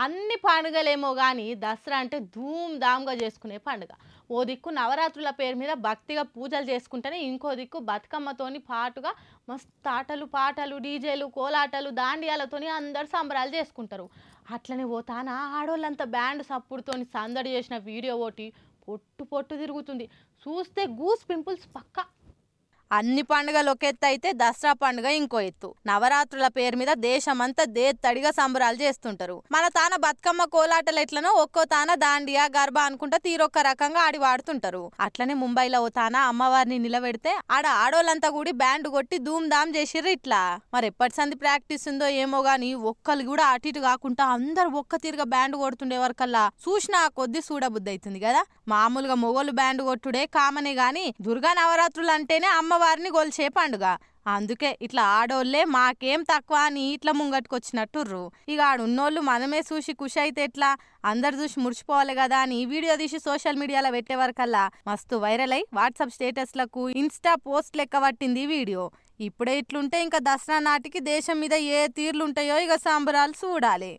అన్ని పండుగలేమో కానీ దసరా అంటే ధూమ్ ధామ్గా చేసుకునే పండుగ. ఓ దిక్కు నవరాత్రుల పేరు మీద భక్తిగా పూజలు చేసుకుంటేనే ఇంకో దిక్కు బతుకమ్మతోని పాటుగా మస్తు ఆటలు పాటలు డీజేలు కోలాటలు దాండియాలతోని అందరు సంబరాలు చేసుకుంటారు. అట్లనే పోతానా ఆడోళ్ళంతా బ్యాండ్ సప్పుడుతోని సందడి చేసిన వీడియో ఒకటి పొట్టు పొట్టు తిరుగుతుంది. చూస్తే గూస్ పింపుల్స్ పక్కా. అన్ని పండుగలు ఒక ఎత్తు అయితే దసరా పండుగ ఇంకో ఎత్తు. నవరాత్రుల పేరు మీద దేశమంతా దేత్తడిగా సంబరాలు చేస్తుంటారు. మన తాన బతుకమ్మ కోలాటలు ఎట్లనో ఒక్కో తాన దాండియా గర్భ అనుకుంటా తీరొక్క రకంగా ఆడి వాడుతుంటారు. అట్లనే ముంబైలో ఓ తాన అమ్మవారిని నిలబెడితే ఆడ ఆడోళ్ళంతా కూడి బ్యాండ్ కొట్టి ధూమ్ ధామ్ చేసిర్రు. ఇట్లా మరి ఎప్పటి సంది ప్రాక్టీస్ ఉందో ఏమో గాని ఒక్కరు కూడా అటు ఇటు కాకుండా అందరు ఒక్క తీరుగా బ్యాండ్ కొడుతుండే వరకల్లా చూసినా కొద్ది చూడబుద్ధి అవుతుంది కదా. మామూలుగా మొగోళ్ళు బ్యాండ్ కొట్టుడే కామనే గాని దుర్గా నవరాత్రులు అంటేనే అమ్మవారిని గొల్చే పండుగ. అందుకే ఇట్లా ఆడోళ్లే మాకేం తక్కువ అని ఇట్లా ముంగట్టుకొచ్చినట్టుర్రు. ఇక ఆడున్నోళ్ళు మనమే చూసి ఖుషి అయితే ఎట్లా, అందరు చూసి మురిచిపోవాలి కదా అని వీడియో తీసి సోషల్ మీడియాలో పెట్టే వరకల్లా మస్తు వైరల్ అయి వాట్సాప్ స్టేటస్లకు ఇన్స్టా పోస్ట్ లెక్క పట్టింది ఈ వీడియో. ఇప్పుడే ఇట్లుంటే ఇంకా దసరా నాటికి దేశం మీద ఏ తీర్లుంటాయో ఇక సంబరాలు చూడాలి.